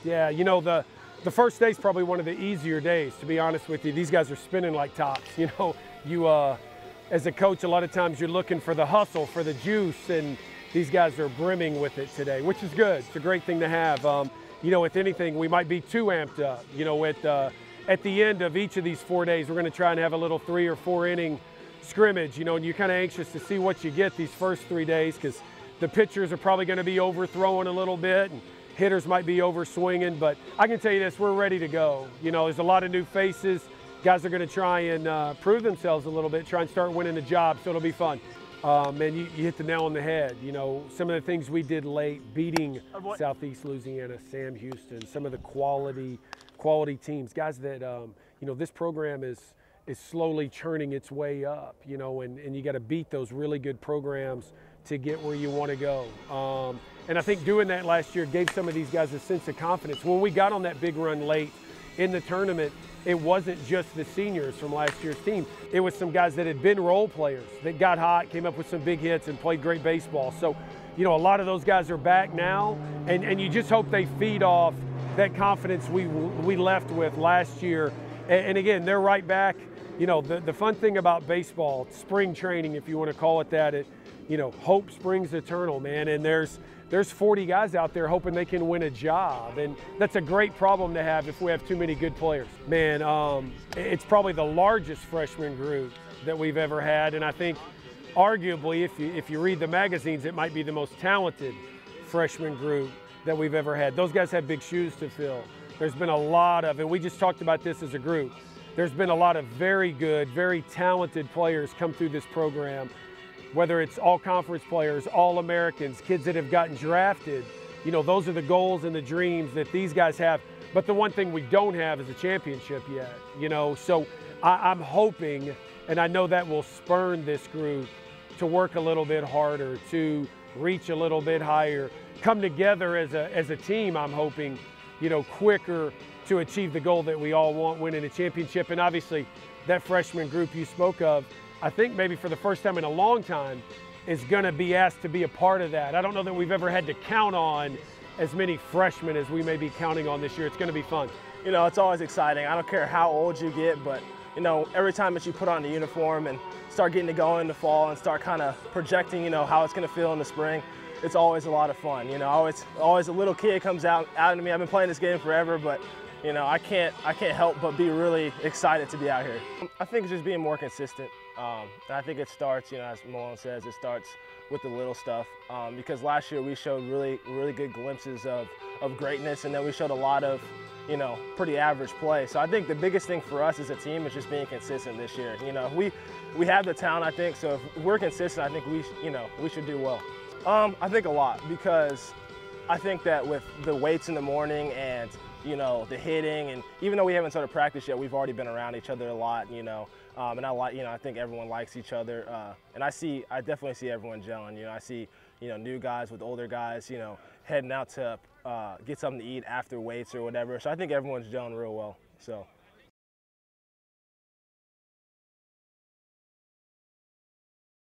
Yeah, you know, the first day is probably one of the easier days, to be honest with you. These guys are spinning like tops. You know, you as a coach, a lot of times you're looking for the hustle, for the juice, and these guys are brimming with it today, which is good. It's a great thing to have. You know, if anything, we might be too amped up. You know, at the end of each of these 4 days, we're going to try and have a little 3 or 4 inning scrimmage, you know, and you're kind of anxious to see what you get these first 3 days because the pitchers are probably going to be overthrowing a little bit and hitters might be over swinging, but I can tell you this, we're ready to go. You know, there's a lot of new faces. Guys are going to try and prove themselves a little bit, try and start winning a job, so it'll be fun. And you hit the nail on the head. You know, some of the things we did late, beating Southeast Louisiana, Sam Houston, some of the quality teams, guys that, you know, this program is slowly churning its way up, you know, and you got to beat those really good programs to get where you want to go. And I think doing that last year gave some of these guys a sense of confidence. When we got on that big run late in the tournament, it wasn't just the seniors from last year's team. It was some guys that had been role players that got hot, came up with some big hits, and played great baseball. So, you know, a lot of those guys are back now, and you just hope they feed off that confidence we left with last year. And again, they're right back. You know, the fun thing about baseball, spring training, if you want to call it that, you know, hope springs eternal, man. And there's 40 guys out there hoping they can win a job. And that's a great problem to have if we have too many good players. Man, it's probably the largest freshman group that we've ever had. And I think arguably, if you read the magazines, it might be the most talented freshman group that we've ever had. Those guys have big shoes to fill. There's been a lot of, and we just talked about this as a group, there's been a lot of very good, very talented players come through this program, whether it's all-conference players, all-Americans, kids that have gotten drafted. You know, those are the goals and the dreams that these guys have. But the one thing we don't have is a championship yet, you know. So I'm hoping, and I know that will spurn this group to work a little bit harder, to reach a little bit higher, come together as a team, I'm hoping, you know, quicker to achieve the goal that we all want, winning a championship. And obviously, that freshman group you spoke of, I think maybe for the first time in a long time, is going to be asked to be a part of that. I don't know that we've ever had to count on as many freshmen as we may be counting on this year. It's going to be fun. You know, it's always exciting. I don't care how old you get, but, you know, every time that you put on the uniform and start getting to go in the fall and start kind of projecting, you know, how it's going to feel in the spring, it's always a lot of fun. You know, always a little kid comes out into me. I've been playing this game forever, but, you know, I can't help but be really excited to be out here. I think it's just being more consistent. And I think it starts, you know, as Malone says, it starts with the little stuff. Because last year we showed really good glimpses of greatness, and then we showed a lot of, you know, pretty average play. So I think the biggest thing for us as a team is just being consistent this year. You know, we have the talent, I think, so if we're consistent, I think we should do well. I think a lot, because I think that with the weights in the morning and, you know, the hitting, and even though we haven't started practice yet, we've already been around each other a lot, you know, and I think everyone likes each other, and I definitely see everyone gelling. You know, I see, you know, new guys with older guys, you know, heading out to get something to eat after weights or whatever. So I think everyone's gelling real well. So.